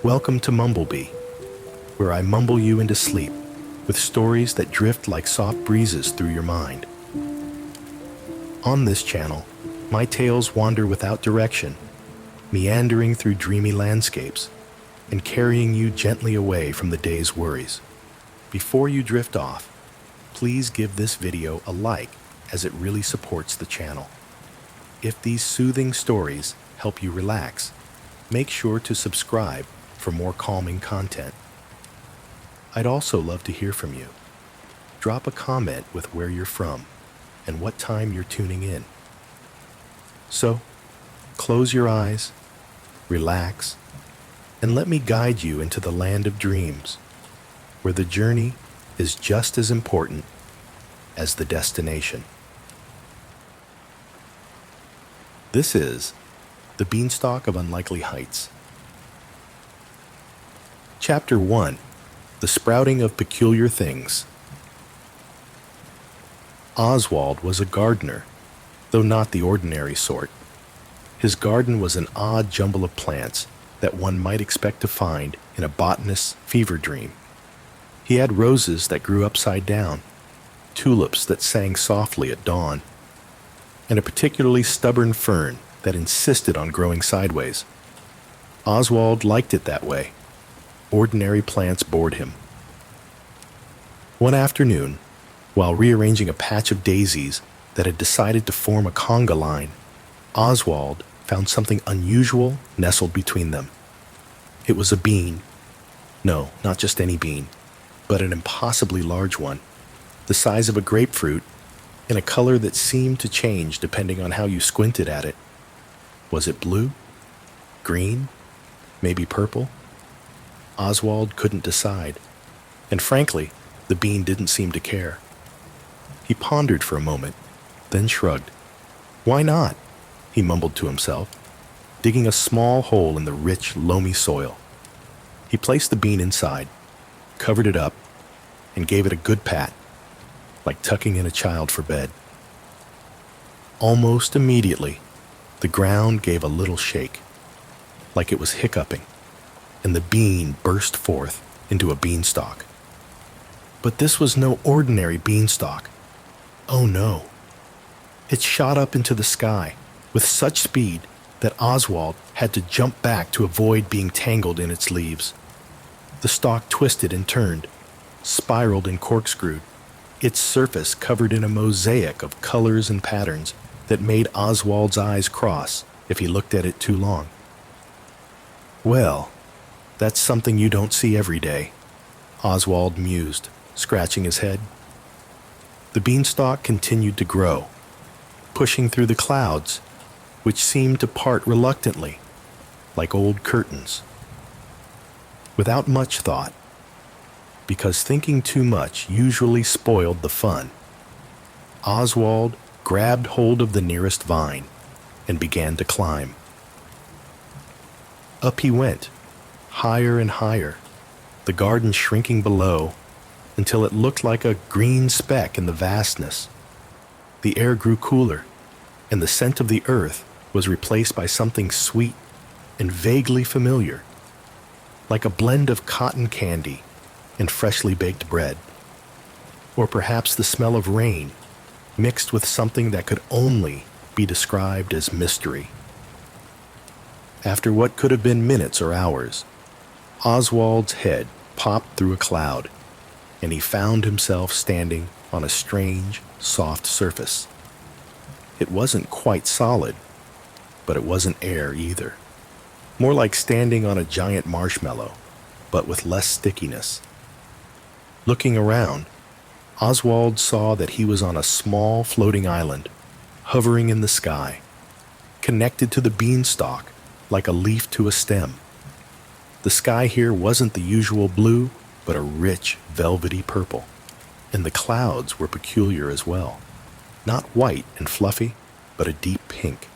Welcome to Mumblebee, where I mumble you into sleep with stories that drift like soft breezes through your mind. On this channel, my tales wander without direction, meandering through dreamy landscapes and carrying you gently away from the day's worries. Before you drift off, please give this video a like, as it really supports the channel. If these soothing stories help you relax, make sure to subscribe for more calming content. I'd also love to hear from you. Drop a comment with where you're from and what time you're tuning in. So, close your eyes, relax, and let me guide you into the land of dreams, where the journey is just as important as the destination. This is The Beanstalk of Unlikely Heights. Chapter 1. The Sprouting of Peculiar Things. Oswald was a gardener, though not the ordinary sort. His garden was an odd jumble of plants that one might expect to find in a botanist's fever dream. He had roses that grew upside down, tulips that sang softly at dawn, and a particularly stubborn fern that insisted on growing sideways. Oswald liked it that way. Ordinary plants bored him. One afternoon, while rearranging a patch of daisies that had decided to form a conga line, Oswald found something unusual nestled between them. It was a bean. No, not just any bean, but an impossibly large one, the size of a grapefruit, in a color that seemed to change depending on how you squinted at it. Was it blue? Green? Maybe purple? Oswald couldn't decide, and frankly, the bean didn't seem to care. He pondered for a moment, then shrugged. Why not? He mumbled to himself, digging a small hole in the rich, loamy soil. He placed the bean inside, covered it up, and gave it a good pat, like tucking in a child for bed. Almost immediately, the ground gave a little shake, like it was hiccuping, and the bean burst forth into a beanstalk. But this was no ordinary beanstalk. Oh no. It shot up into the sky with such speed that Oswald had to jump back to avoid being tangled in its leaves. The stalk twisted and turned, spiraled and corkscrewed, its surface covered in a mosaic of colors and patterns that made Oswald's eyes cross if he looked at it too long. Well, that's something you don't see every day, Oswald mused, scratching his head. The beanstalk continued to grow, pushing through the clouds, which seemed to part reluctantly, like old curtains. Without much thought, because thinking too much usually spoiled the fun, Oswald grabbed hold of the nearest vine and began to climb. Up he went, higher and higher, the garden shrinking below until it looked like a green speck in the vastness. The air grew cooler, and the scent of the earth was replaced by something sweet and vaguely familiar, like a blend of cotton candy and freshly baked bread, or perhaps the smell of rain mixed with something that could only be described as mystery. After what could have been minutes or hours, Oswald's head popped through a cloud, and he found himself standing on a strange, soft surface. It wasn't quite solid, but it wasn't air either. More like standing on a giant marshmallow, but with less stickiness. Looking around, Oswald saw that he was on a small floating island, hovering in the sky, connected to the beanstalk like a leaf to a stem. The sky here wasn't the usual blue, but a rich, velvety purple, and the clouds were peculiar as well. Not white and fluffy, but a deep pink,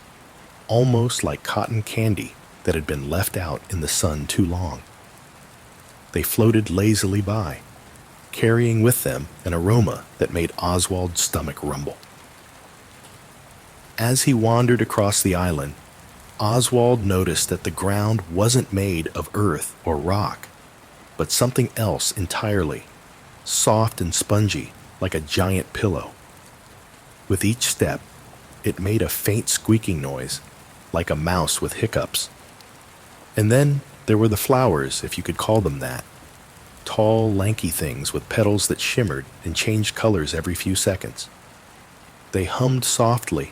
almost like cotton candy that had been left out in the sun too long. They floated lazily by, carrying with them an aroma that made Oswald's stomach rumble. As he wandered across the island, Oswald noticed that the ground wasn't made of earth or rock, but something else entirely, soft and spongy like a giant pillow. With each step, it made a faint squeaking noise, like a mouse with hiccups. And then there were the flowers, if you could call them that. Tall, lanky things with petals that shimmered and changed colors every few seconds. They hummed softly,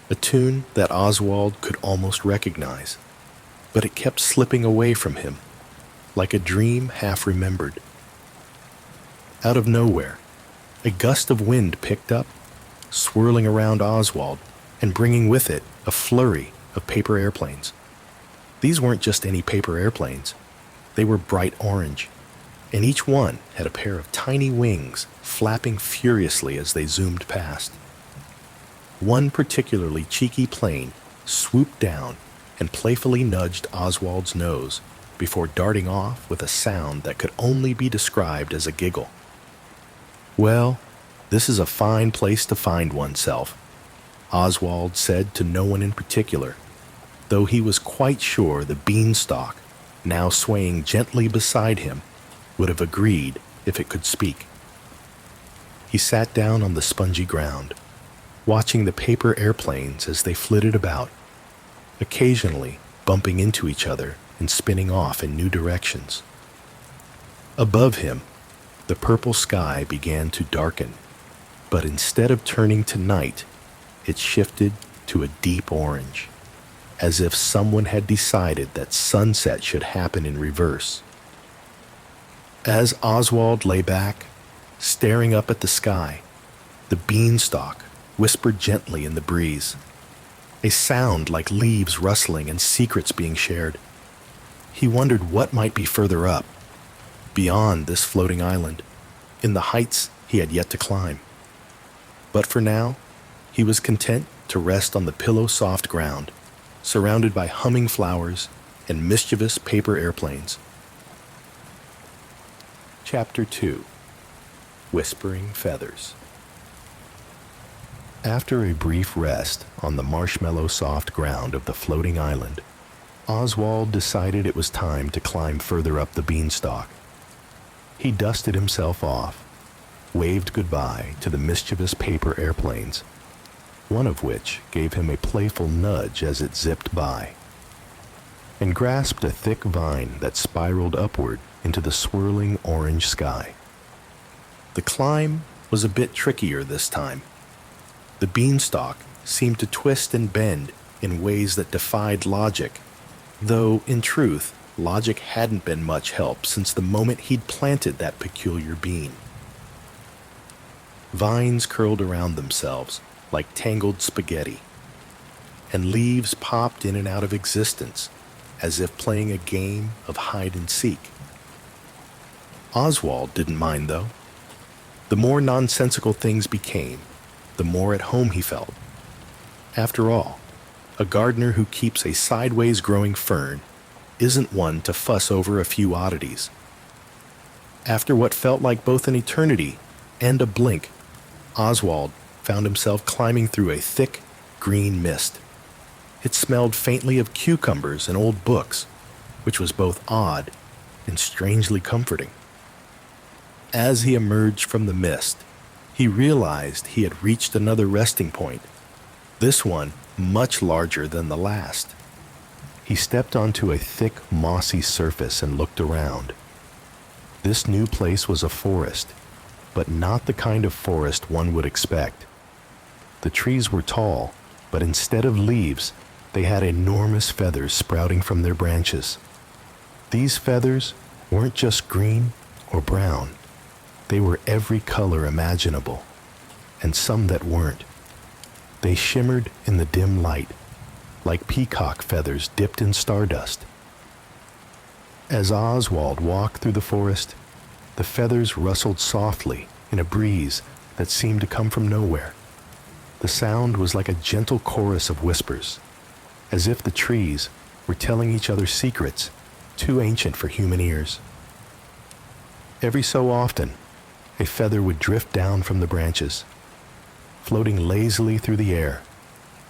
a tune that Oswald could almost recognize, but it kept slipping away from him, like a dream half remembered. Out of nowhere, a gust of wind picked up, swirling around Oswald and bringing with it a flurry of paper airplanes. These weren't just any paper airplanes. They were bright orange, and each one had a pair of tiny wings flapping furiously as they zoomed past. One particularly cheeky plane swooped down and playfully nudged Oswald's nose before darting off with a sound that could only be described as a giggle. "Well, this is a fine place to find oneself," Oswald said to no one in particular, though he was quite sure the Beanstalk, now swaying gently beside him, would have agreed if it could speak. He sat down on the spongy ground, watching the paper airplanes as they flitted about, occasionally bumping into each other and spinning off in new directions. Above him, the purple sky began to darken, but instead of turning to night, it shifted to a deep orange, as if someone had decided that sunset should happen in reverse. As Oswald lay back, staring up at the sky, the Beanstalk whispered gently in the breeze, a sound like leaves rustling and secrets being shared. He wondered what might be further up, beyond this floating island, in the heights he had yet to climb. But for now, he was content to rest on the pillow-soft ground, surrounded by humming flowers and mischievous paper airplanes. Chapter 2. Whispering Feathers. After a brief rest on the marshmallow-soft ground of the floating island, Oswald decided it was time to climb further up the beanstalk. He dusted himself off, waved goodbye to the mischievous paper airplanes, one of which gave him a playful nudge as it zipped by, and grasped a thick vine that spiraled upward into the swirling orange sky. The climb was a bit trickier this time. The beanstalk seemed to twist and bend in ways that defied logic, though, in truth, logic hadn't been much help since the moment he'd planted that peculiar bean. Vines curled around themselves like tangled spaghetti, and leaves popped in and out of existence as if playing a game of hide and seek. Oswald didn't mind, though. The more nonsensical things became, the more at home he felt. After all, a gardener who keeps a sideways growing fern isn't one to fuss over a few oddities. After what felt like both an eternity and a blink, Oswald found himself climbing through a thick, green mist. It smelled faintly of cucumbers and old books, which was both odd and strangely comforting. As he emerged from the mist, he realized he had reached another resting point, this one much larger than the last. He stepped onto a thick, mossy surface and looked around. This new place was a forest, but not the kind of forest one would expect. The trees were tall, but instead of leaves, they had enormous feathers sprouting from their branches. These feathers weren't just green or brown. They were every color imaginable, and some that weren't. They shimmered in the dim light, like peacock feathers dipped in stardust. As Oswald walked through the forest, the feathers rustled softly in a breeze that seemed to come from nowhere. The sound was like a gentle chorus of whispers, as if the trees were telling each other secrets too ancient for human ears. Every so often, a feather would drift down from the branches, floating lazily through the air,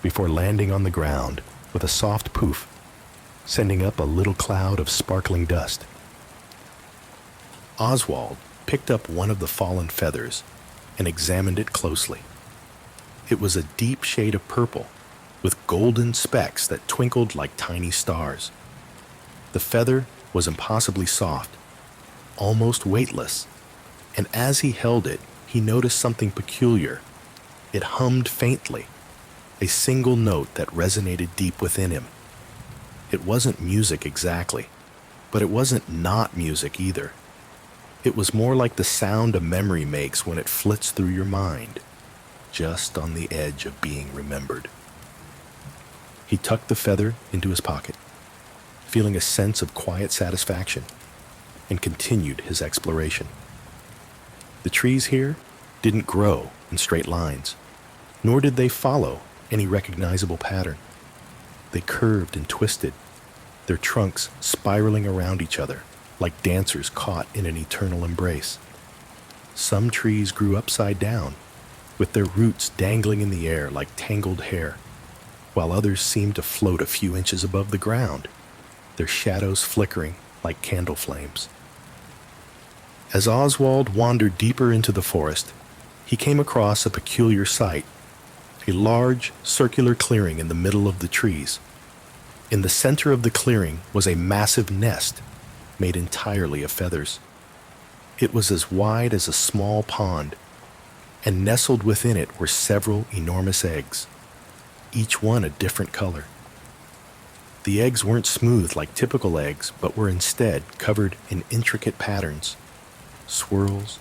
before landing on the ground with a soft poof, sending up a little cloud of sparkling dust. Oswald picked up one of the fallen feathers and examined it closely. It was a deep shade of purple with golden specks that twinkled like tiny stars. The feather was impossibly soft, almost weightless, and as he held it, he noticed something peculiar. It hummed faintly, a single note that resonated deep within him. It wasn't music exactly, but it wasn't not music either. It was more like the sound a memory makes when it flits through your mind, just on the edge of being remembered. He tucked the feather into his pocket, feeling a sense of quiet satisfaction, and continued his exploration. The trees here didn't grow in straight lines, nor did they follow any recognizable pattern. They curved and twisted, their trunks spiraling around each other like dancers caught in an eternal embrace. Some trees grew upside down, with their roots dangling in the air like tangled hair, while others seemed to float a few inches above the ground, their shadows flickering like candle flames. As Oswald wandered deeper into the forest, he came across a peculiar sight, a large circular clearing in the middle of the trees. In the center of the clearing was a massive nest made entirely of feathers. It was as wide as a small pond, and nestled within it were several enormous eggs, each one a different color. The eggs weren't smooth like typical eggs, but were instead covered in intricate patterns, swirls,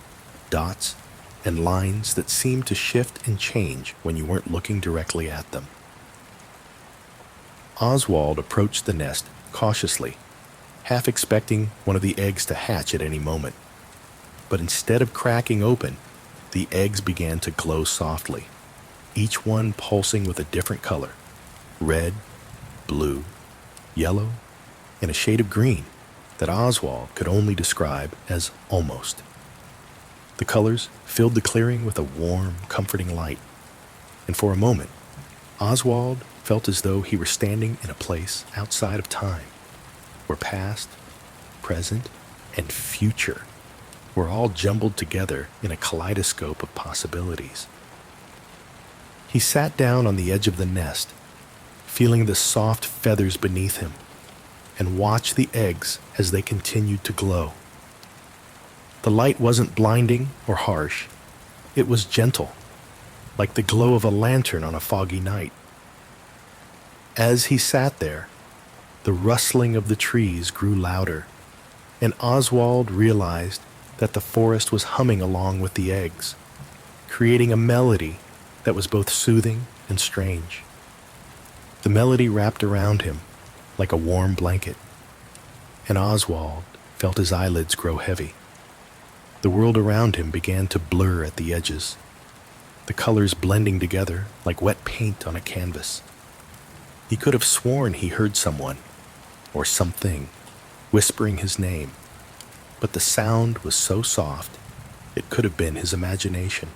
dots, and lines that seemed to shift and change when you weren't looking directly at them. Oswald approached the nest cautiously, half expecting one of the eggs to hatch at any moment. But instead of cracking open, the eggs began to glow softly, each one pulsing with a different color: red, blue, yellow, and a shade of green that Oswald could only describe as almost. The colors filled the clearing with a warm, comforting light, and for a moment, Oswald felt as though he were standing in a place outside of time, where past, present, and future were all jumbled together in a kaleidoscope of possibilities. He sat down on the edge of the nest, feeling the soft feathers beneath him, and watched the eggs as they continued to glow. The light wasn't blinding or harsh. It was gentle, like the glow of a lantern on a foggy night. As he sat there, the rustling of the trees grew louder, and Oswald realized that the forest was humming along with the eggs, creating a melody that was both soothing and strange. The melody wrapped around him like a warm blanket, and Oswald felt his eyelids grow heavy. The world around him began to blur at the edges, the colors blending together like wet paint on a canvas. He could have sworn he heard someone, or something, whispering his name, but the sound was so soft it could have been his imagination.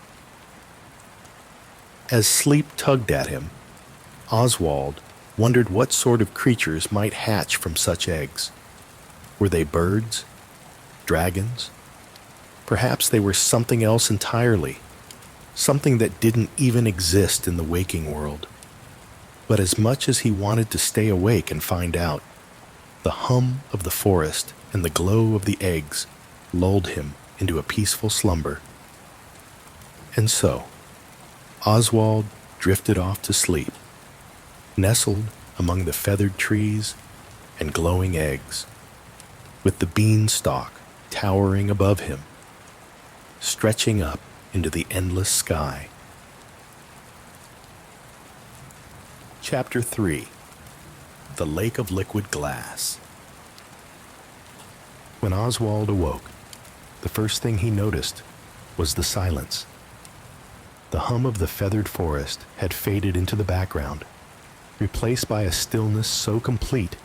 As sleep tugged at him, Oswald wondered what sort of creatures might hatch from such eggs. Were they birds? Dragons? Perhaps they were something else entirely, something that didn't even exist in the waking world. But as much as he wanted to stay awake and find out, the hum of the forest and the glow of the eggs lulled him into a peaceful slumber. And so, Oswald drifted off to sleep, nestled among the feathered trees and glowing eggs, with the beanstalk towering above him, stretching up into the endless sky. Chapter 3: The Lake of Liquid Glass. When Oswald awoke, the first thing he noticed was the silence. The hum of the feathered forest had faded into the background, replaced by a stillness so complete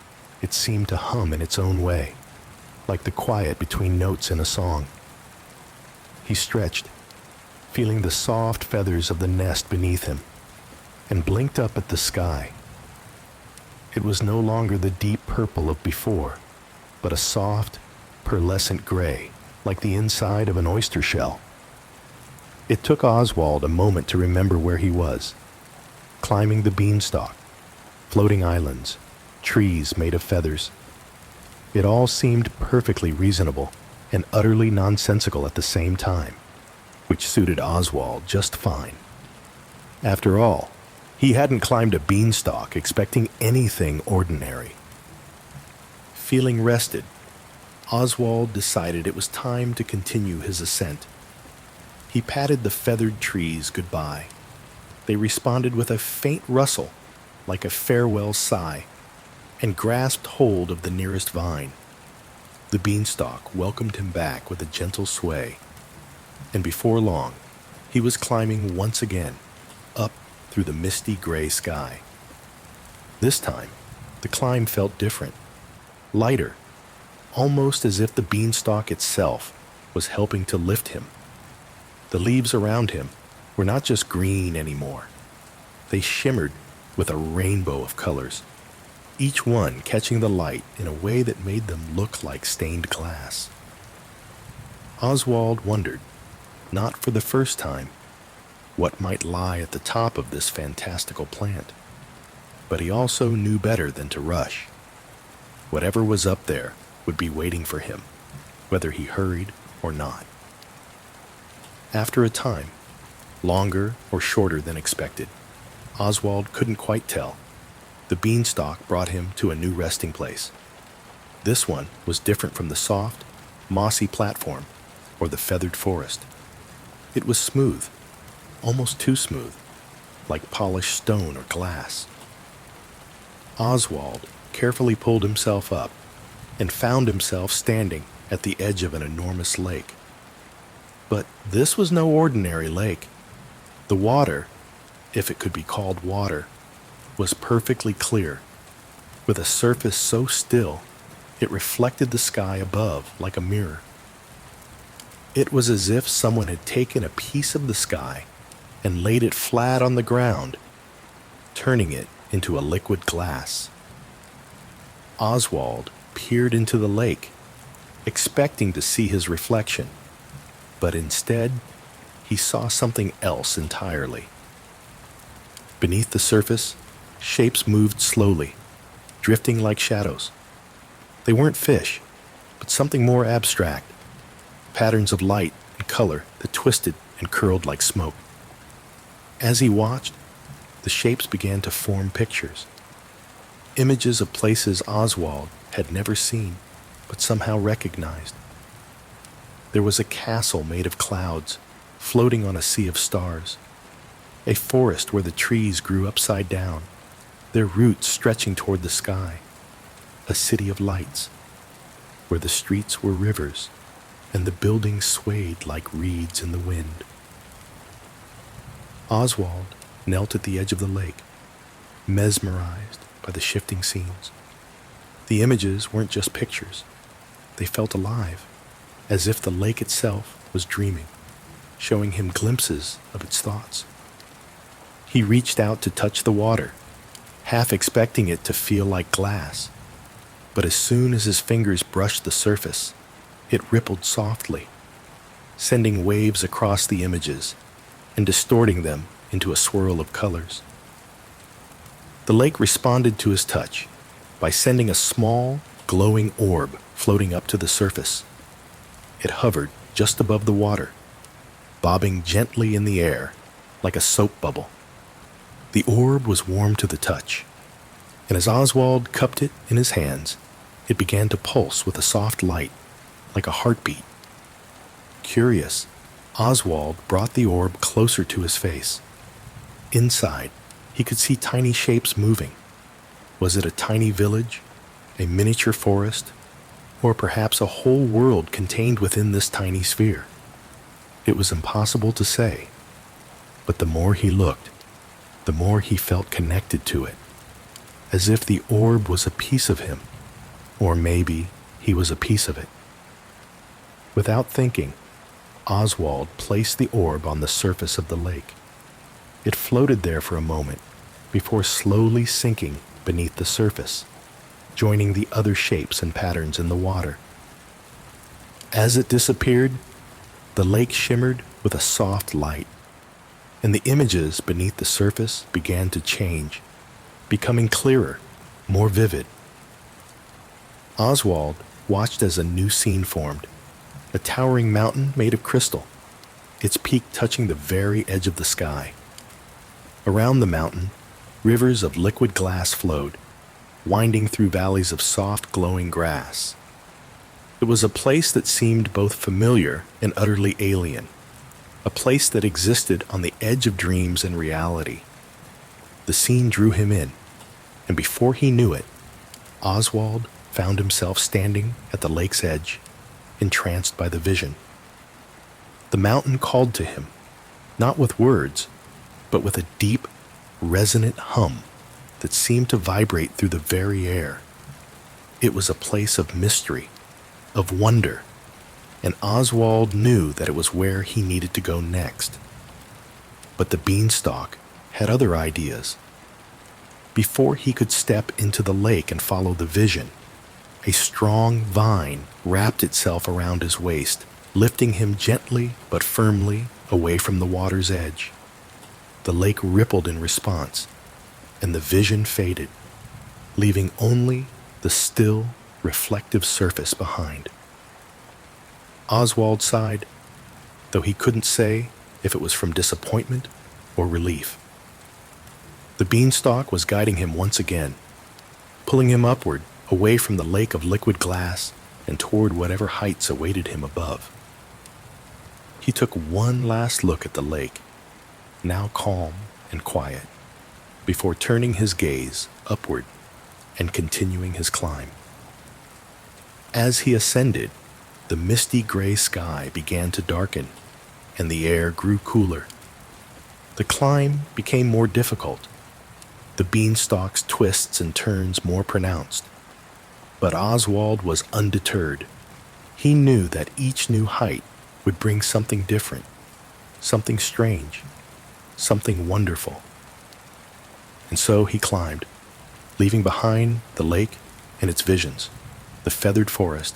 it seemed to hum in its own way, like the quiet between notes in a song. He stretched, feeling the soft feathers of the nest beneath him, and blinked up at the sky. It was no longer the deep purple of before, but a soft, pearlescent gray, like the inside of an oyster shell. It took Oswald a moment to remember where he was, climbing the beanstalk, floating islands, trees made of feathers. It all seemed perfectly reasonable and utterly nonsensical at the same time, which suited Oswald just fine. After all, he hadn't climbed a beanstalk expecting anything ordinary. Feeling rested, Oswald decided it was time to continue his ascent. He patted the feathered trees goodbye. They responded with a faint rustle, like a farewell sigh, and grasped hold of the nearest vine. The beanstalk welcomed him back with a gentle sway, and before long, he was climbing once again, up through the misty gray sky. This time, the climb felt different, lighter, almost as if the beanstalk itself was helping to lift him. The leaves around him were not just green anymore. They shimmered with a rainbow of colors, each one catching the light in a way that made them look like stained glass. Oswald wondered, not for the first time, what might lie at the top of this fantastical plant. But he also knew better than to rush. Whatever was up there would be waiting for him, whether he hurried or not. After a time, longer or shorter than expected, Oswald couldn't quite tell, the beanstalk brought him to a new resting place. This one was different from the soft, mossy platform or the feathered forest. It was smooth, almost too smooth, like polished stone or glass. Oswald carefully pulled himself up and found himself standing at the edge of an enormous lake. But this was no ordinary lake. The water, if it could be called water, was perfectly clear, with a surface so still it reflected the sky above like a mirror. It was as if someone had taken a piece of the sky and laid it flat on the ground, turning it into a liquid glass. Oswald peered into the lake, expecting to see his reflection, but instead, he saw something else entirely. Beneath the surface, shapes moved slowly, drifting like shadows. They weren't fish, but something more abstract, patterns of light and color that twisted and curled like smoke. As he watched, the shapes began to form pictures, images of places Oswald had never seen, but somehow recognized. There was a castle made of clouds, floating on a sea of stars, a forest where the trees grew upside down, their roots stretching toward the sky, a city of lights, where the streets were rivers and the buildings swayed like reeds in the wind. Oswald knelt at the edge of the lake, mesmerized by the shifting scenes. The images weren't just pictures. They felt alive, as if the lake itself was dreaming, showing him glimpses of its thoughts. He reached out to touch the water, half expecting it to feel like glass. But as soon as his fingers brushed the surface, it rippled softly, sending waves across the images and distorting them into a swirl of colors. The lake responded to his touch by sending a small, glowing orb floating up to the surface. It hovered just above the water, bobbing gently in the air like a soap bubble. The orb was warm to the touch, and as Oswald cupped it in his hands, it began to pulse with a soft light, like a heartbeat. Curious, Oswald brought the orb closer to his face. Inside, he could see tiny shapes moving. Was it a tiny village, a miniature forest, or perhaps a whole world contained within this tiny sphere? It was impossible to say, but the more he looked, the more he felt connected to it, as if the orb was a piece of him, or maybe he was a piece of it. Without thinking, Oswald placed the orb on the surface of the lake. It floated there for a moment, before slowly sinking beneath the surface, joining the other shapes and patterns in the water. As it disappeared, the lake shimmered with a soft light, and the images beneath the surface began to change, becoming clearer, more vivid. Oswald watched as a new scene formed, a towering mountain made of crystal, its peak touching the very edge of the sky. Around the mountain, rivers of liquid glass flowed, winding through valleys of soft, glowing grass. It was a place that seemed both familiar and utterly alien, a place that existed on the edge of dreams and reality. The scene drew him in, and before he knew it, Oswald found himself standing at the lake's edge, entranced by the vision. The mountain called to him, not with words, but with a deep, resonant hum that seemed to vibrate through the very air. It was a place of mystery, of wonder, and Oswald knew that it was where he needed to go next. But the beanstalk had other ideas. Before he could step into the lake and follow the vision, a strong vine wrapped itself around his waist, lifting him gently but firmly away from the water's edge. The lake rippled in response, and the vision faded, leaving only the still, reflective surface behind. Oswald sighed, though he couldn't say if it was from disappointment or relief. The beanstalk was guiding him once again, pulling him upward, away from the lake of liquid glass and toward whatever heights awaited him above. He took one last look at the lake, now calm and quiet, before turning his gaze upward and continuing his climb. As he ascended, the misty gray sky began to darken, and the air grew cooler. The climb became more difficult, the beanstalk's twists and turns more pronounced. But Oswald was undeterred. He knew that each new height would bring something different, something strange, something wonderful. And so he climbed, leaving behind the lake and its visions, the feathered forest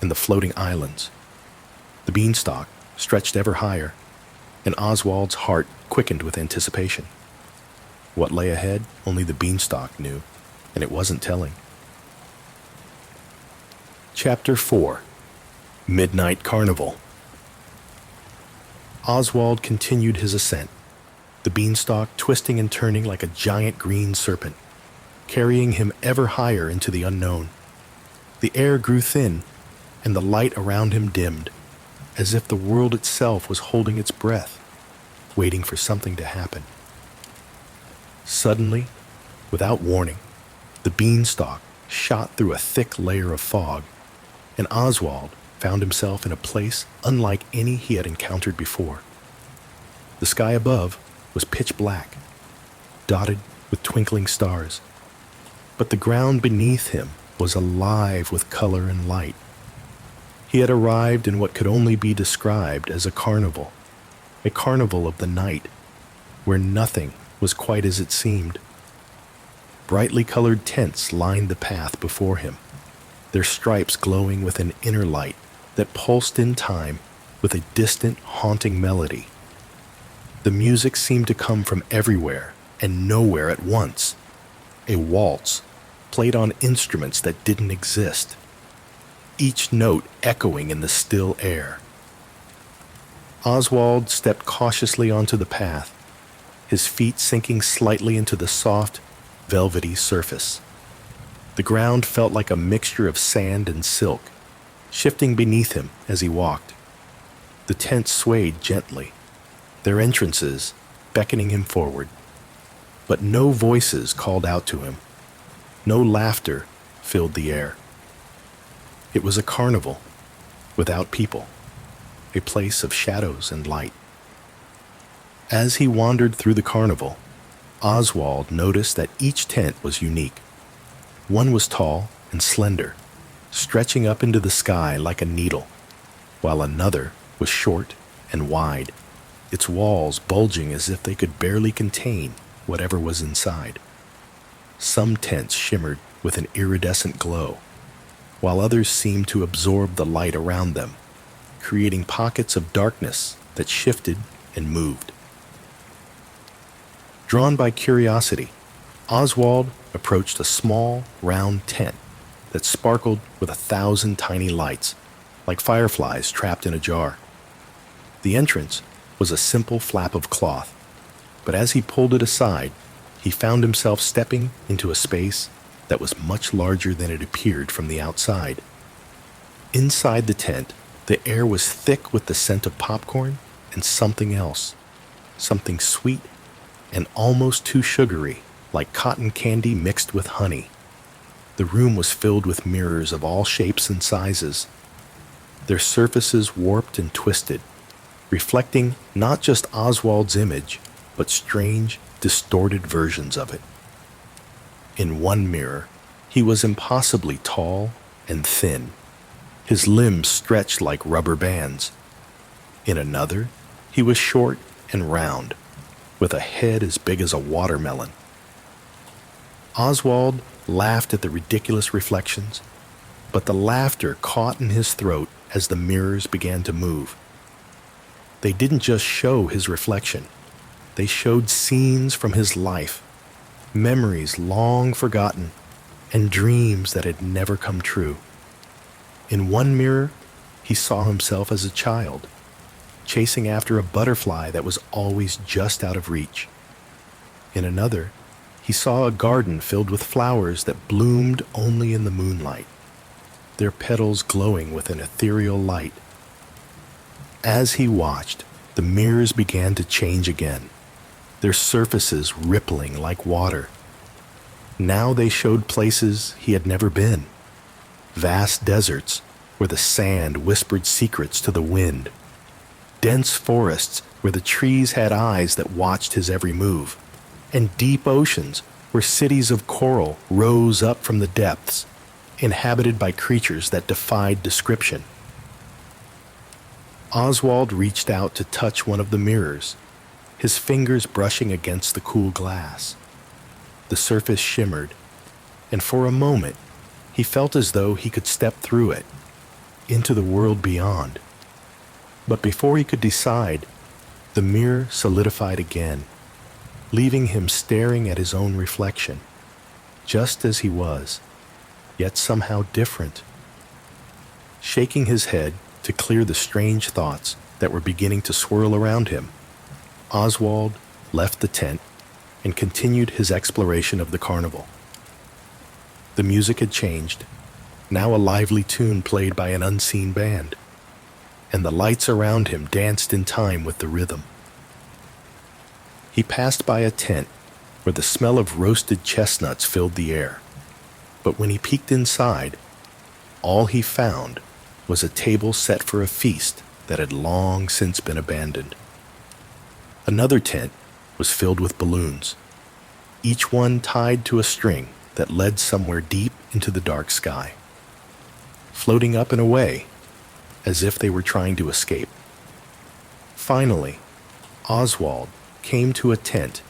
and the floating islands. The beanstalk stretched ever higher, and Oswald's heart quickened with anticipation. What lay ahead, only the beanstalk knew, and it wasn't telling. Chapter 4. Midnight Carnival. Oswald continued his ascent, the beanstalk twisting and turning like a giant green serpent, carrying him ever higher into the unknown. The air grew thin, and the light around him dimmed, as if the world itself was holding its breath, waiting for something to happen. Suddenly, without warning, the beanstalk shot through a thick layer of fog, and Oswald found himself in a place unlike any he had encountered before. The sky above was pitch black, dotted with twinkling stars, but the ground beneath him was alive with color and light. He had arrived in what could only be described as a carnival of the night, where nothing was quite as it seemed. Brightly colored tents lined the path before him, their stripes glowing with an inner light that pulsed in time with a distant, haunting melody. The music seemed to come from everywhere and nowhere at once, a waltz played on instruments that didn't exist, each note echoing in the still air. Oswald stepped cautiously onto the path, his feet sinking slightly into the soft, velvety surface. The ground felt like a mixture of sand and silk, shifting beneath him as he walked. The tents swayed gently, their entrances beckoning him forward. But no voices called out to him. No laughter filled the air. It was a carnival, without people, a place of shadows and light. As he wandered through the carnival, Oswald noticed that each tent was unique. One was tall and slender, stretching up into the sky like a needle, while another was short and wide, its walls bulging as if they could barely contain whatever was inside. Some tents shimmered with an iridescent glow, while others seemed to absorb the light around them, creating pockets of darkness that shifted and moved. Drawn by curiosity, Oswald approached a small, round tent that sparkled with 1,000 tiny lights, like fireflies trapped in a jar. The entrance was a simple flap of cloth, but as he pulled it aside, he found himself stepping into a space that was much larger than it appeared from the outside. Inside the tent, the air was thick with the scent of popcorn and something else, something sweet and almost too sugary, like cotton candy mixed with honey. The room was filled with mirrors of all shapes and sizes, their surfaces warped and twisted, reflecting not just Oswald's image, but strange, distorted versions of it. In one mirror, he was impossibly tall and thin, his limbs stretched like rubber bands. In another, he was short and round, with a head as big as a watermelon. Oswald laughed at the ridiculous reflections, but the laughter caught in his throat as the mirrors began to move. They didn't just show his reflection, they showed scenes from his life, memories long forgotten, and dreams that had never come true. In one mirror, he saw himself as a child, chasing after a butterfly that was always just out of reach. In another, he saw a garden filled with flowers that bloomed only in the moonlight, their petals glowing with an ethereal light. As he watched, the mirrors began to change again, their surfaces rippling like water. Now they showed places he had never been, vast deserts where the sand whispered secrets to the wind, dense forests where the trees had eyes that watched his every move, and deep oceans where cities of coral rose up from the depths, inhabited by creatures that defied description. Oswald reached out to touch one of the mirrors, his fingers brushing against the cool glass. The surface shimmered, and for a moment, he felt as though he could step through it, into the world beyond. But before he could decide, the mirror solidified again, leaving him staring at his own reflection, just as he was, yet somehow different. Shaking his head to clear the strange thoughts that were beginning to swirl around him, Oswald left the tent and continued his exploration of the carnival. The music had changed, now a lively tune played by an unseen band, and the lights around him danced in time with the rhythm. He passed by a tent where the smell of roasted chestnuts filled the air, but when he peeked inside, all he found was a table set for a feast that had long since been abandoned. Another tent was filled with balloons, each one tied to a string that led somewhere deep into the dark sky, floating up and away as if they were trying to escape. Finally, Oswald came to a tent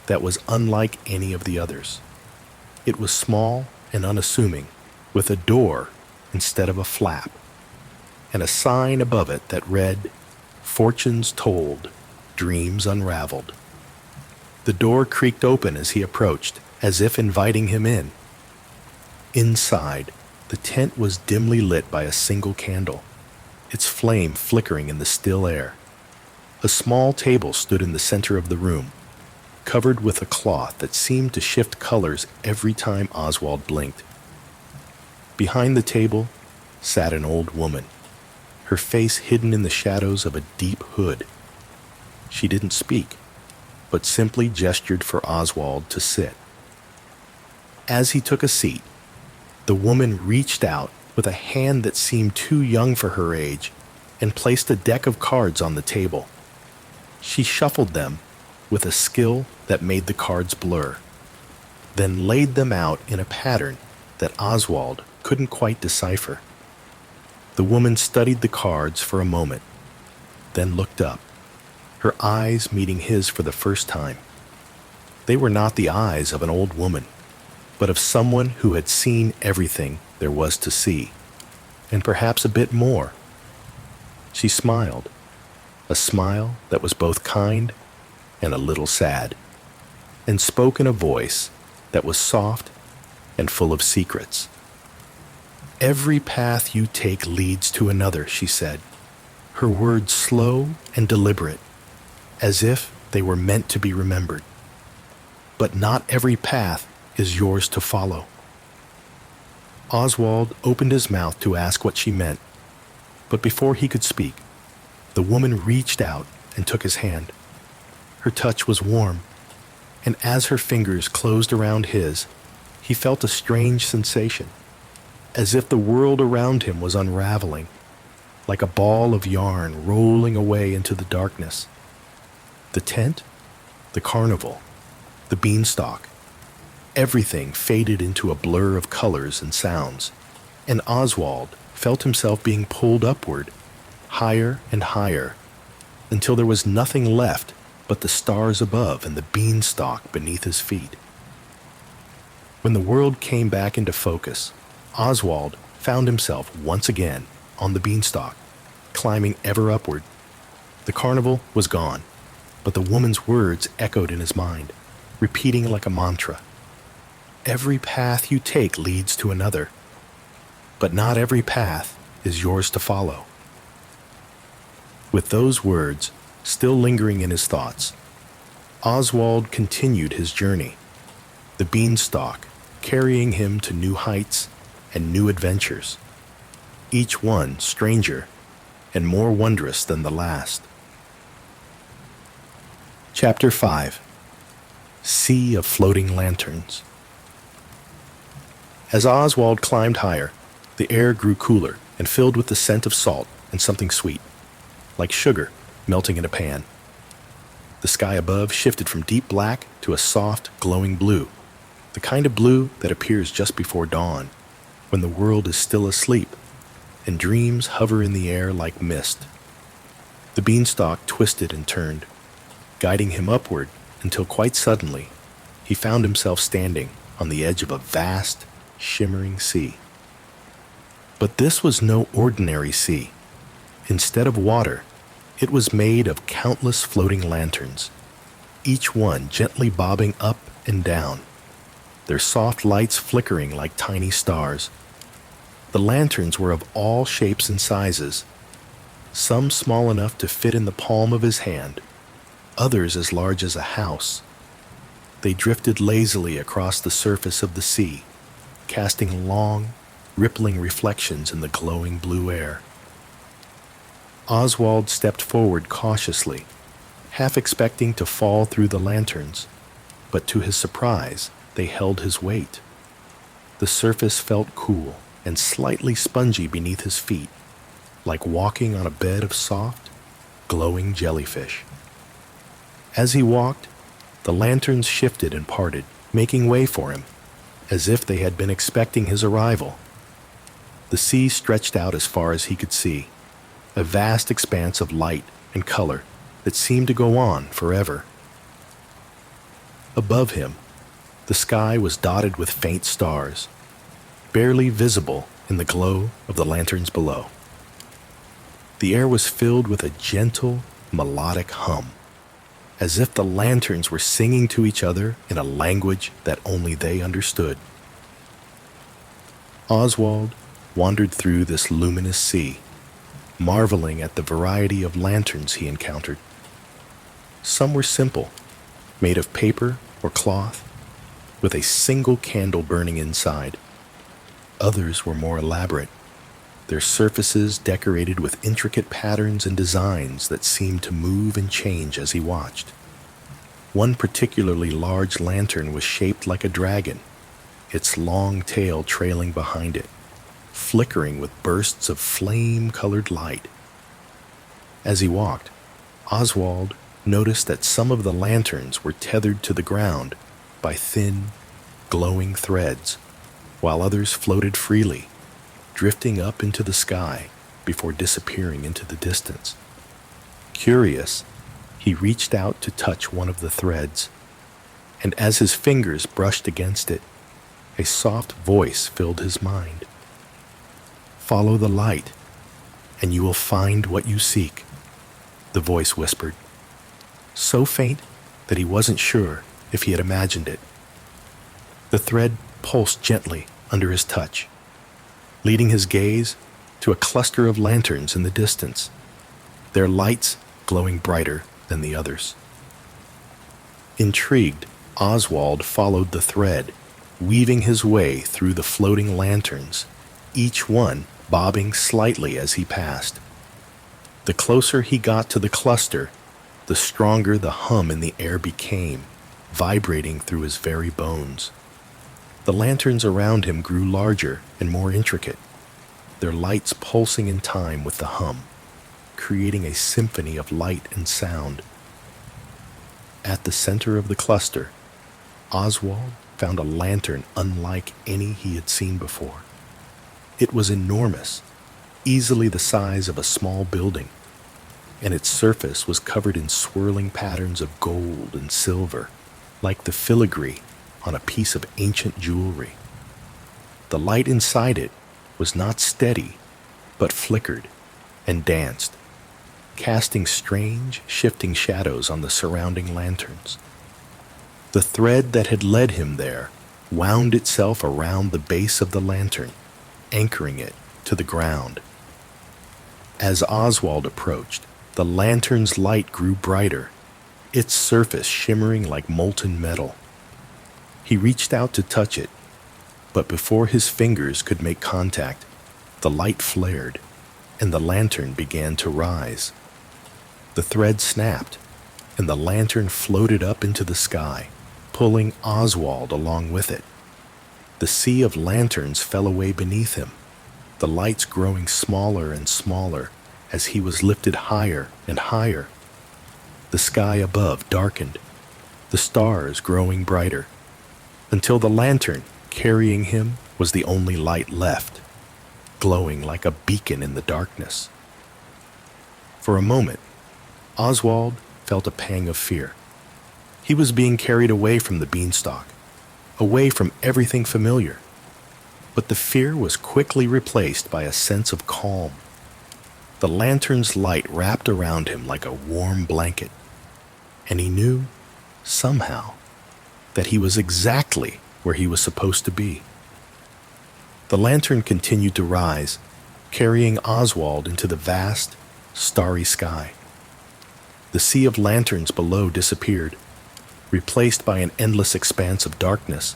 that was unlike any of the others. It was small and unassuming, with a door instead of a flap, and a sign above it that read, "Fortunes told, dreams unraveled." The door creaked open as he approached, as if inviting him in. Inside, the tent was dimly lit by a single candle, its flame flickering in the still air. A small table stood in the center of the room, covered with a cloth that seemed to shift colors every time Oswald blinked. Behind the table sat an old woman, her face hidden in the shadows of a deep hood. She didn't speak, but simply gestured for Oswald to sit. As he took a seat, the woman reached out with a hand that seemed too young for her age and placed a deck of cards on the table. She shuffled them with a skill that made the cards blur, then laid them out in a pattern that Oswald couldn't quite decipher. The woman studied the cards for a moment, then looked up, her eyes meeting his for the first time. They were not the eyes of an old woman, but of someone who had seen everything there was to see, and perhaps a bit more. She smiled, a smile that was both kind and a little sad, and spoke in a voice that was soft and full of secrets. "Every path you take leads to another," she said, her words slow and deliberate, as if they were meant to be remembered. "But not every path is yours to follow." Oswald opened his mouth to ask what she meant, but before he could speak, the woman reached out and took his hand. Her touch was warm, and as her fingers closed around his, he felt a strange sensation, as if the world around him was unraveling, like a ball of yarn rolling away into the darkness. The tent, the carnival, the beanstalk, everything faded into a blur of colors and sounds, and Oswald felt himself being pulled upward, higher and higher, until there was nothing left but the stars above and the beanstalk beneath his feet. When the world came back into focus, Oswald found himself once again on the beanstalk, climbing ever upward. The carnival was gone, but the woman's words echoed in his mind, repeating like a mantra. "Every path you take leads to another, but not every path is yours to follow." With those words still lingering in his thoughts, Oswald continued his journey, the beanstalk carrying him to new heights and new adventures, each one stranger and more wondrous than the last. Chapter 5. Sea of Floating Lanterns. As Oswald climbed higher, the air grew cooler and filled with the scent of salt and something sweet, like sugar melting in a pan. The sky above shifted from deep black to a soft, glowing blue, the kind of blue that appears just before dawn, when the world is still asleep and dreams hover in the air like mist. The beanstalk twisted and turned, guiding him upward until quite suddenly he found himself standing on the edge of a vast, shimmering sea. But this was no ordinary sea. Instead of water, it was made of countless floating lanterns, each one gently bobbing up and down, their soft lights flickering like tiny stars. The lanterns were of all shapes and sizes, some small enough to fit in the palm of his hand, others as large as a house. They drifted lazily across the surface of the sea, casting long, rippling reflections in the glowing blue air. Oswald stepped forward cautiously, half expecting to fall through the lanterns, but to his surprise, they held his weight. The surface felt cool and slightly spongy beneath his feet, like walking on a bed of soft, glowing jellyfish. As he walked, the lanterns shifted and parted, making way for him, as if they had been expecting his arrival. The sea stretched out as far as he could see, a vast expanse of light and color that seemed to go on forever. Above him, the sky was dotted with faint stars, barely visible in the glow of the lanterns below. The air was filled with a gentle, melodic hum, as if the lanterns were singing to each other in a language that only they understood. Oswald wandered through this luminous sea, marveling at the variety of lanterns he encountered. Some were simple, made of paper or cloth, with a single candle burning inside. Others were more elaborate, their surfaces decorated with intricate patterns and designs that seemed to move and change as he watched. One particularly large lantern was shaped like a dragon, its long tail trailing behind it, flickering with bursts of flame-colored light. As he walked, Oswald noticed that some of the lanterns were tethered to the ground by thin, glowing threads, while others floated freely, drifting up into the sky before disappearing into the distance. Curious, he reached out to touch one of the threads, and as his fingers brushed against it, a soft voice filled his mind. "Follow the light, and you will find what you seek," the voice whispered, so faint that he wasn't sure if he had imagined it. The thread pulsed gently under his touch, leading his gaze to a cluster of lanterns in the distance, their lights glowing brighter than the others. Intrigued, Oswald followed the thread, weaving his way through the floating lanterns, each one bobbing slightly as he passed. The closer he got to the cluster, the stronger the hum in the air became, vibrating through his very bones. The lanterns around him grew larger and more intricate, their lights pulsing in time with the hum, creating a symphony of light and sound. At the center of the cluster, Oswald found a lantern unlike any he had seen before. It was enormous, easily the size of a small building, and its surface was covered in swirling patterns of gold and silver, like the filigree on a piece of ancient jewelry. The light inside it was not steady, but flickered and danced, casting strange, shifting shadows on the surrounding lanterns. The thread that had led him there wound itself around the base of the lantern, anchoring it to the ground. As Oswald approached, the lantern's light grew brighter, its surface shimmering like molten metal. He reached out to touch it, but before his fingers could make contact, the light flared, and the lantern began to rise. The thread snapped, and the lantern floated up into the sky, pulling Oswald along with it. The sea of lanterns fell away beneath him, the lights growing smaller and smaller as he was lifted higher and higher. The sky above darkened, the stars growing brighter, until the lantern carrying him was the only light left, glowing like a beacon in the darkness. For a moment, Oswald felt a pang of fear. He was being carried away from the beanstalk, away from everything familiar. But the fear was quickly replaced by a sense of calm. The lantern's light wrapped around him like a warm blanket, and he knew, somehow, that he was exactly where he was supposed to be. The lantern continued to rise, carrying Oswald into the vast, starry sky. The sea of lanterns below disappeared, replaced by an endless expanse of darkness,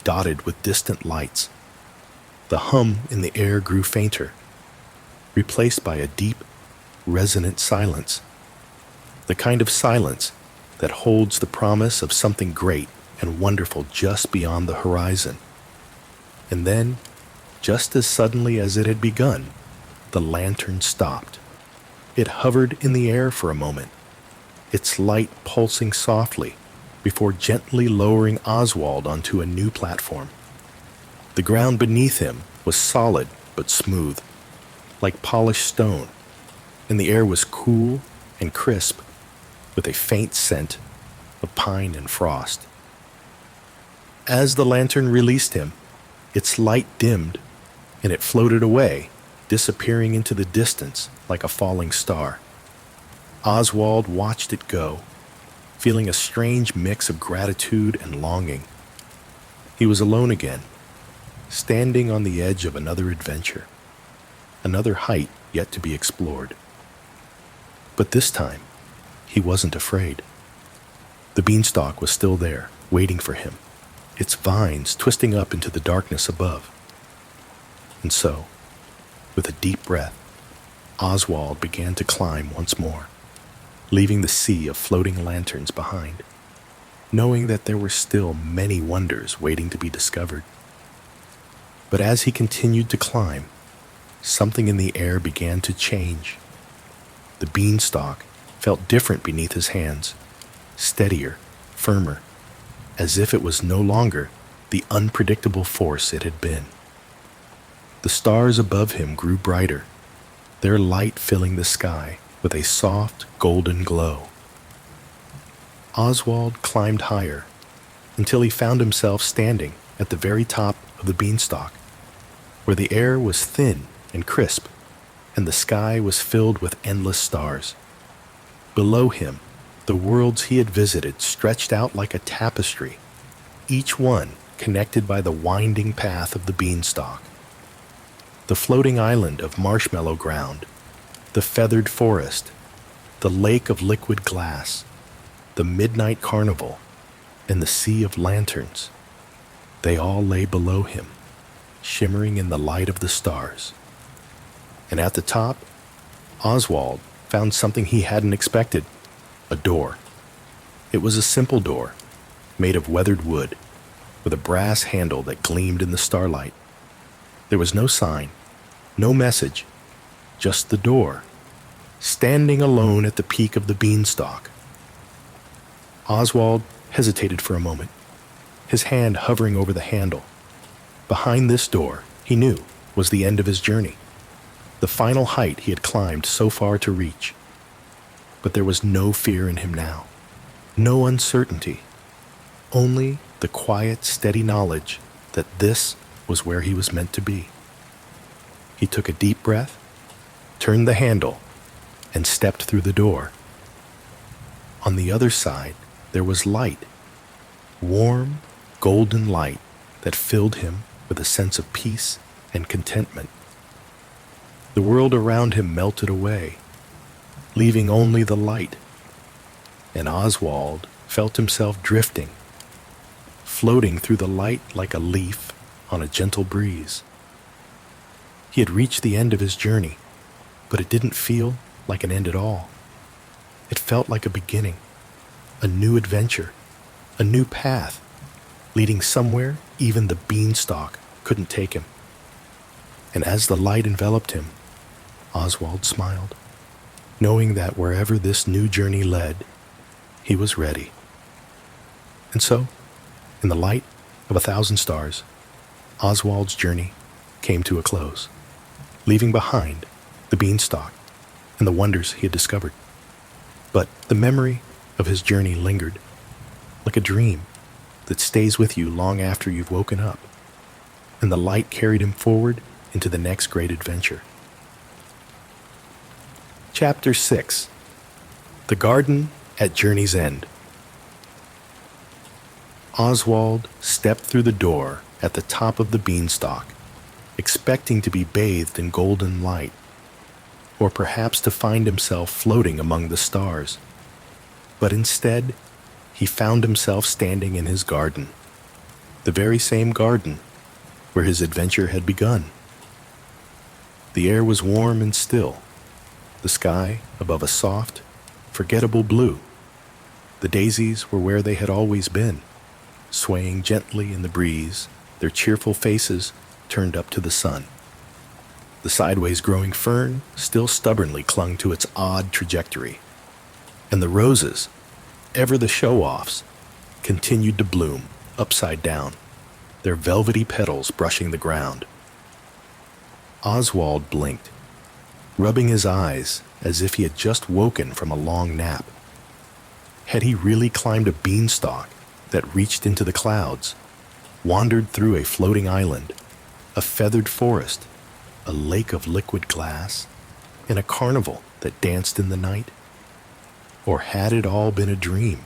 dotted with distant lights. The hum in the air grew fainter, replaced by a deep, resonant silence, the kind of silence that holds the promise of something great and wonderful just beyond the horizon. And then, just as suddenly as it had begun, the lantern stopped. It hovered in the air for a moment, its light pulsing softly before gently lowering Oswald onto a new platform. The ground beneath him was solid but smooth, like polished stone, and the air was cool and crisp with a faint scent of pine and frost. As the lantern released him, its light dimmed and it floated away, disappearing into the distance like a falling star. Oswald watched it go, feeling a strange mix of gratitude and longing. He was alone again, standing on the edge of another adventure, another height yet to be explored. But this time, he wasn't afraid. The beanstalk was still there, waiting for him, its vines twisting up into the darkness above. And so, with a deep breath, Oswald began to climb once more, leaving the sea of floating lanterns behind, knowing that there were still many wonders waiting to be discovered. But as he continued to climb, something in the air began to change. The beanstalk felt different beneath his hands, steadier, firmer, as if it was no longer the unpredictable force it had been. The stars above him grew brighter, their light filling the sky with a soft, golden glow. Oswald climbed higher, until he found himself standing at the very top of the beanstalk, where the air was thin and crisp, and the sky was filled with endless stars. Below him, the worlds he had visited stretched out like a tapestry, each one connected by the winding path of the beanstalk. The floating island of marshmallow ground, the feathered forest, the lake of liquid glass, the midnight carnival, and the sea of lanterns, they all lay below him, shimmering in the light of the stars. And at the top, Oswald found something he hadn't expected, a door. It was a simple door, made of weathered wood, with a brass handle that gleamed in the starlight. There was no sign, no message, just the door, standing alone at the peak of the beanstalk. Oswald hesitated for a moment, his hand hovering over the handle. Behind this door, he knew, was the end of his journey, the final height he had climbed so far to reach. But there was no fear in him now, no uncertainty, only the quiet, steady knowledge that this was where he was meant to be. He took a deep breath, turned the handle, and stepped through the door. On the other side, there was light, warm, golden light that filled him with a sense of peace and contentment. The world around him melted away, leaving only the light, and Oswald felt himself drifting, floating through the light like a leaf on a gentle breeze. He had reached the end of his journey, but it didn't feel like an end at all. It felt like a beginning, a new adventure, a new path, leading somewhere even the beanstalk couldn't take him. And as the light enveloped him, Oswald smiled, knowing that wherever this new journey led, he was ready. And so, in the light of 1,000 stars, Oswald's journey came to a close, leaving behind the beanstalk and the wonders he had discovered. But the memory of his journey lingered, like a dream that stays with you long after you've woken up, and the light carried him forward into the next great adventure. Chapter 6. The Garden at Journey's End. Oswald stepped through the door at the top of the beanstalk, expecting to be bathed in golden light, or perhaps to find himself floating among the stars. But instead, he found himself standing in his garden, the very same garden where his adventure had begun. The air was warm and still, the sky above a soft, forgettable blue. The daisies were where they had always been, swaying gently in the breeze, their cheerful faces turned up to the sun. The sideways growing fern still stubbornly clung to its odd trajectory, and the roses, ever the show-offs, continued to bloom upside down, their velvety petals brushing the ground. Oswald blinked, rubbing his eyes as if he had just woken from a long nap. Had he really climbed a beanstalk that reached into the clouds, wandered through a floating island, a feathered forest, a lake of liquid glass, and a carnival that danced in the night? Or had it all been a dream,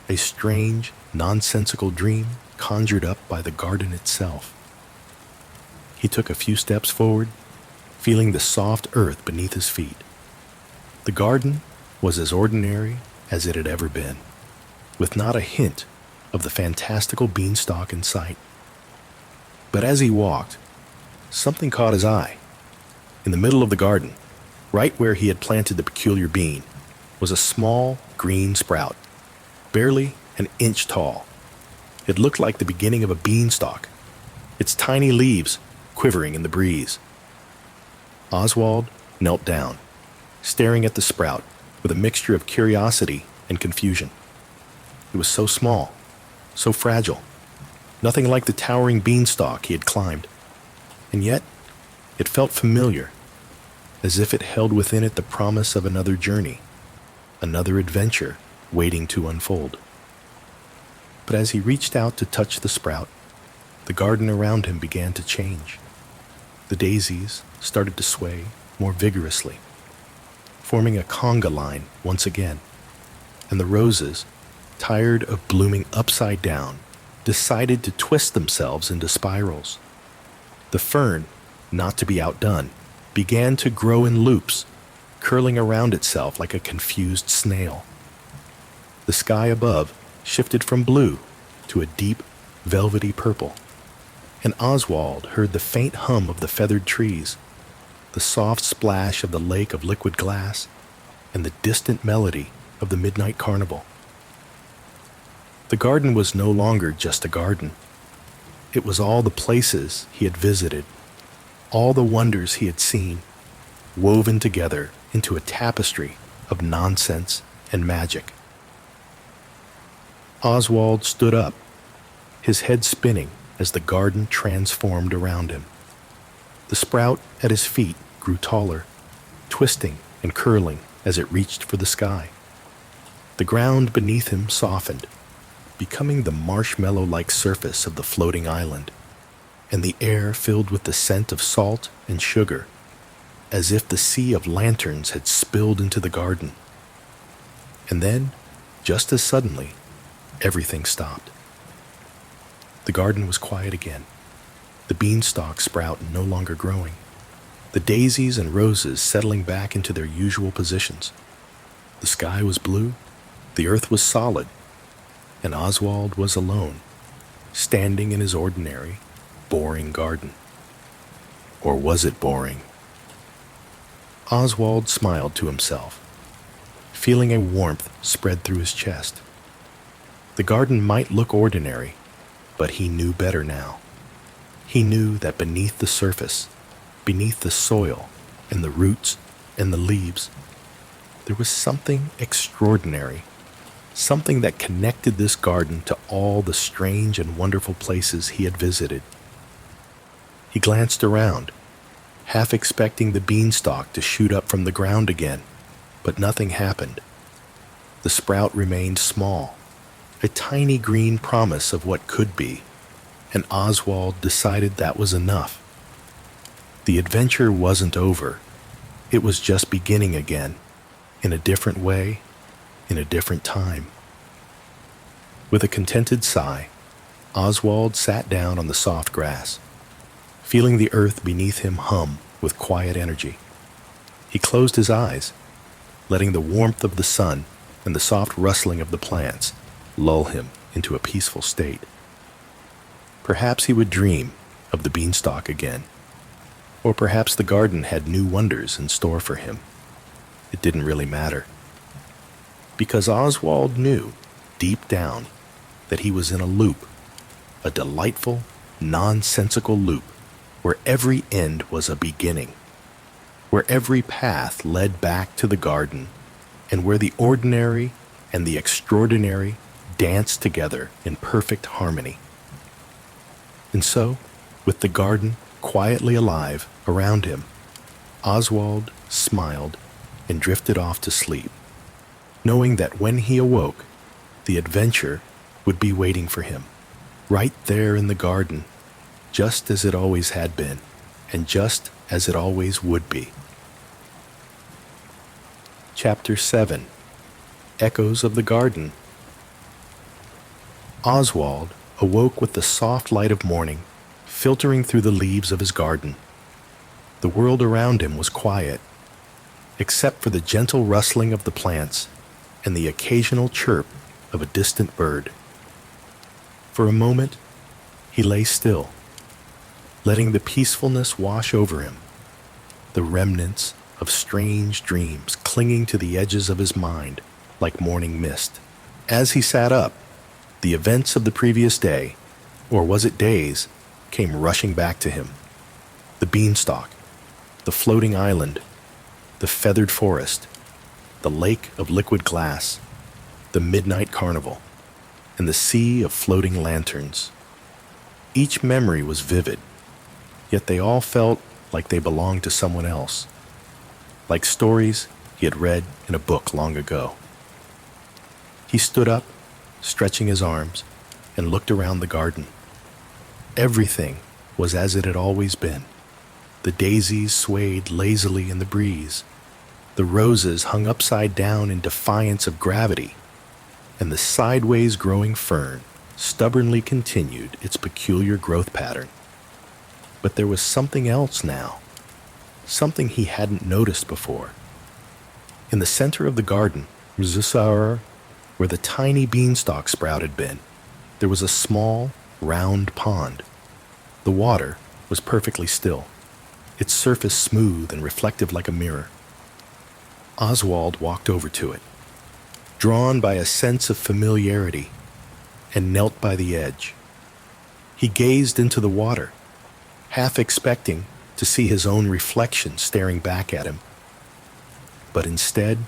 a strange, nonsensical dream conjured up by the garden itself? He took a few steps forward, feeling the soft earth beneath his feet. The garden was as ordinary as it had ever been, with not a hint of the fantastical beanstalk in sight. But as he walked, something caught his eye. In the middle of the garden, right where he had planted the peculiar bean, was a small green sprout, barely an inch tall. It looked like the beginning of a beanstalk, its tiny leaves quivering in the breeze. Oswald knelt down, staring at the sprout with a mixture of curiosity and confusion. It was so small, so fragile, nothing like the towering beanstalk he had climbed, and yet it felt familiar, as if it held within it the promise of another journey, another adventure waiting to unfold. But as he reached out to touch the sprout, the garden around him began to change. The daisies started to sway more vigorously, forming a conga line once again, and the roses, tired of blooming upside down, decided to twist themselves into spirals. The fern, not to be outdone, began to grow in loops, curling around itself like a confused snail. The sky above shifted from blue to a deep, velvety purple, and Oswald heard the faint hum of the feathered trees, the soft splash of the lake of liquid glass, and the distant melody of the midnight carnival. The garden was no longer just a garden. It was all the places he had visited, all the wonders he had seen, woven together into a tapestry of nonsense and magic. Oswald stood up, his head spinning as the garden transformed around him. The sprout at his feet grew taller, twisting and curling as it reached for the sky. The ground beneath him softened, becoming the marshmallow-like surface of the floating island, and the air filled with the scent of salt and sugar, as if the sea of lanterns had spilled into the garden. And then, just as suddenly, everything stopped. The garden was quiet again, the beanstalk sprout no longer growing, the daisies and roses settling back into their usual positions. The sky was blue, the earth was solid, and Oswald was alone, standing in his ordinary, boring garden. Or was it boring? Oswald smiled to himself, feeling a warmth spread through his chest. The garden might look ordinary, but he knew better now. He knew that beneath the surface, beneath the soil and the roots and the leaves, there was something extraordinary, something that connected this garden to all the strange and wonderful places he had visited. He glanced around, half expecting the beanstalk to shoot up from the ground again, but nothing happened. The sprout remained small, a tiny green promise of what could be, and Oswald decided that was enough. The adventure wasn't over. It was just beginning again, in a different way, in a different time. With a contented sigh, Oswald sat down on the soft grass, feeling the earth beneath him hum with quiet energy. He closed his eyes, letting the warmth of the sun and the soft rustling of the plants lull him into a peaceful state. Perhaps he would dream of the beanstalk again, or perhaps the garden had new wonders in store for him. It didn't really matter, because Oswald knew, deep down, that he was in a loop, a delightful, nonsensical loop, where every end was a beginning, where every path led back to the garden, and where the ordinary and the extraordinary danced together in perfect harmony. And so, with the garden quietly alive around him, Oswald smiled and drifted off to sleep, knowing that when he awoke, the adventure would be waiting for him, right there in the garden, just as it always had been, and just as it always would be. Chapter 7. Echoes of the Garden. Oswald awoke with the soft light of morning filtering through the leaves of his garden. The world around him was quiet, except for the gentle rustling of the plants and the occasional chirp of a distant bird. For a moment, he lay still, letting the peacefulness wash over him, the remnants of strange dreams clinging to the edges of his mind like morning mist. As he sat up, the events of the previous day, or was it days, came rushing back to him. The beanstalk, the floating island, the feathered forest, the lake of liquid glass, the midnight carnival, and the sea of floating lanterns. Each memory was vivid, yet they all felt like they belonged to someone else, like stories he had read in a book long ago. He stood up, stretching his arms, and looked around the garden. Everything was as it had always been. The daisies swayed lazily in the breeze. The roses hung upside down in defiance of gravity, and the sideways growing fern stubbornly continued its peculiar growth pattern. But there was something else now, something he hadn't noticed before. In the center of the garden, where the tiny beanstalk sprout had been, there was a small, round pond. The water was perfectly still, its surface smooth and reflective like a mirror. Oswald walked over to it, drawn by a sense of familiarity, and knelt by the edge. He gazed into the water, half expecting to see his own reflection staring back at him. But instead,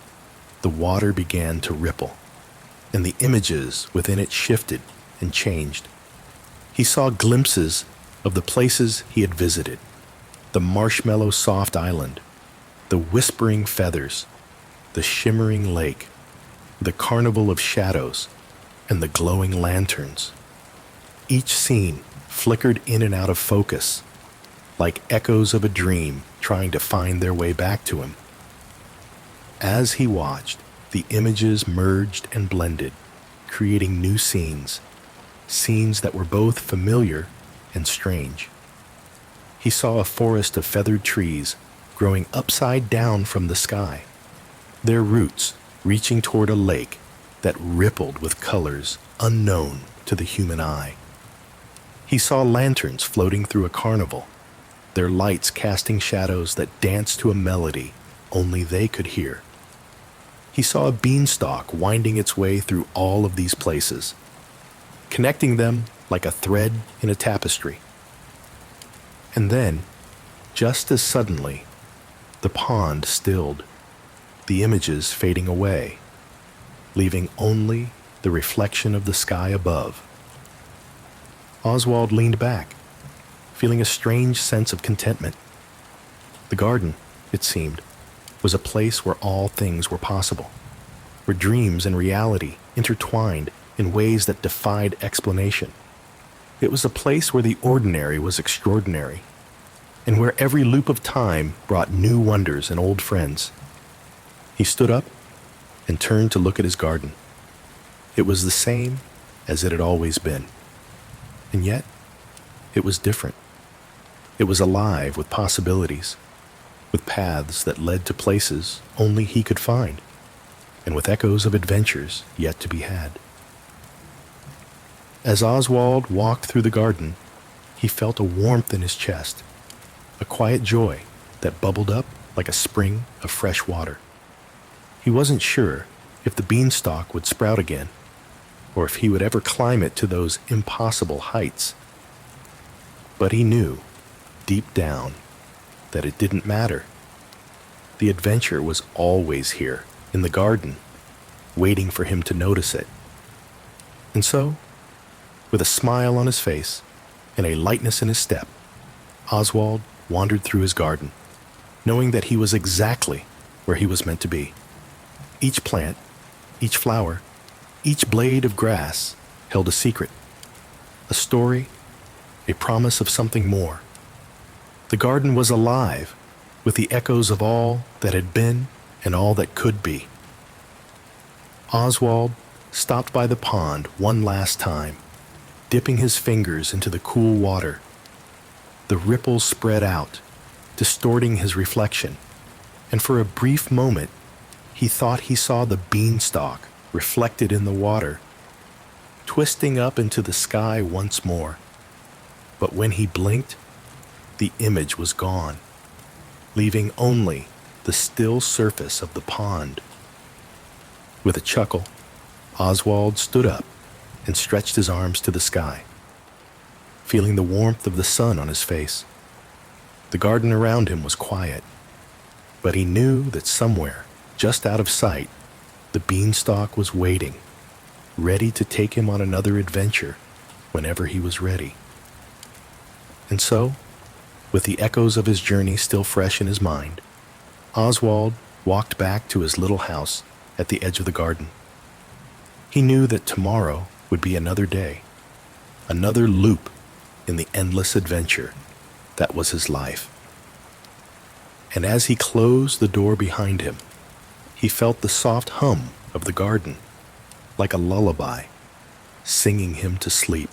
the water began to ripple, and the images within it shifted and changed. He saw glimpses of the places he had visited, the marshmallow soft island, the whispering feathers, the shimmering lake, the carnival of shadows, and the glowing lanterns. Each scene flickered in and out of focus, like echoes of a dream trying to find their way back to him. As he watched, the images merged and blended, creating new scenes that were both familiar and strange. He saw a forest of feathered trees growing upside down from the sky, their roots reaching toward a lake that rippled with colors unknown to the human eye. He saw lanterns floating through a carnival, their lights casting shadows that danced to a melody only they could hear. He saw a beanstalk winding its way through all of these places, connecting them like a thread in a tapestry. And then, just as suddenly, the pond stilled, the images fading away, leaving only the reflection of the sky above. Oswald leaned back, feeling a strange sense of contentment. The garden, it seemed, was a place where all things were possible, where dreams and reality intertwined in ways that defied explanation. It was a place where the ordinary was extraordinary, and where every loop of time brought new wonders and old friends. He stood up and turned to look at his garden. It was the same as it had always been, and yet it was different. It was alive with possibilities, with paths that led to places only he could find, and with echoes of adventures yet to be had. As Oswald walked through the garden, he felt a warmth in his chest, a quiet joy that bubbled up like a spring of fresh water. He wasn't sure if the beanstalk would sprout again, or if he would ever climb it to those impossible heights. But he knew, deep down, that it didn't matter. The adventure was always here, in the garden, waiting for him to notice it. And so, with a smile on his face and a lightness in his step, Oswald wandered through his garden, knowing that he was exactly where he was meant to be. Each plant, each flower, each blade of grass held a secret, a story, a promise of something more. The garden was alive with the echoes of all that had been and all that could be. Oswald stopped by the pond one last time, dipping his fingers into the cool water. The ripples spread out, distorting his reflection, and for a brief moment, he thought he saw the beanstalk reflected in the water, twisting up into the sky once more. But when he blinked, the image was gone, leaving only the still surface of the pond. With a chuckle, Oswald stood up and stretched his arms to the sky, feeling the warmth of the sun on his face. The garden around him was quiet, but he knew that somewhere, just out of sight, the beanstalk was waiting, ready to take him on another adventure whenever he was ready. And so, with the echoes of his journey still fresh in his mind, Oswald walked back to his little house at the edge of the garden. He knew that tomorrow would be another day, another loop in the endless adventure that was his life. And as he closed the door behind him, he felt the soft hum of the garden, like a lullaby, singing him to sleep.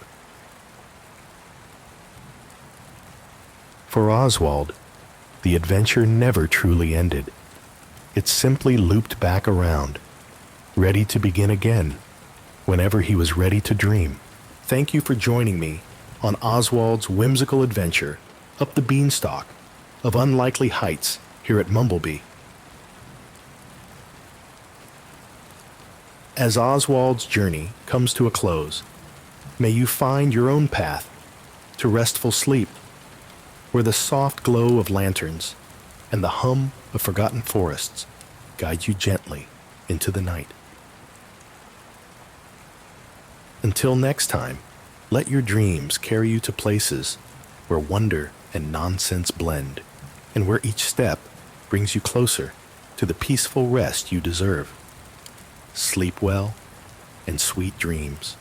For Oswald, the adventure never truly ended. It simply looped back around, ready to begin again whenever he was ready to dream. Thank you for joining me on Oswald's whimsical adventure up the Beanstalk of Unlikely Heights here at Mumblebee. As Oswald's journey comes to a close, may you find your own path to restful sleep, where the soft glow of lanterns and the hum of forgotten forests guide you gently into the night. Until next time, let your dreams carry you to places where wonder and nonsense blend, and where each step brings you closer to the peaceful rest you deserve. Sleep well and sweet dreams.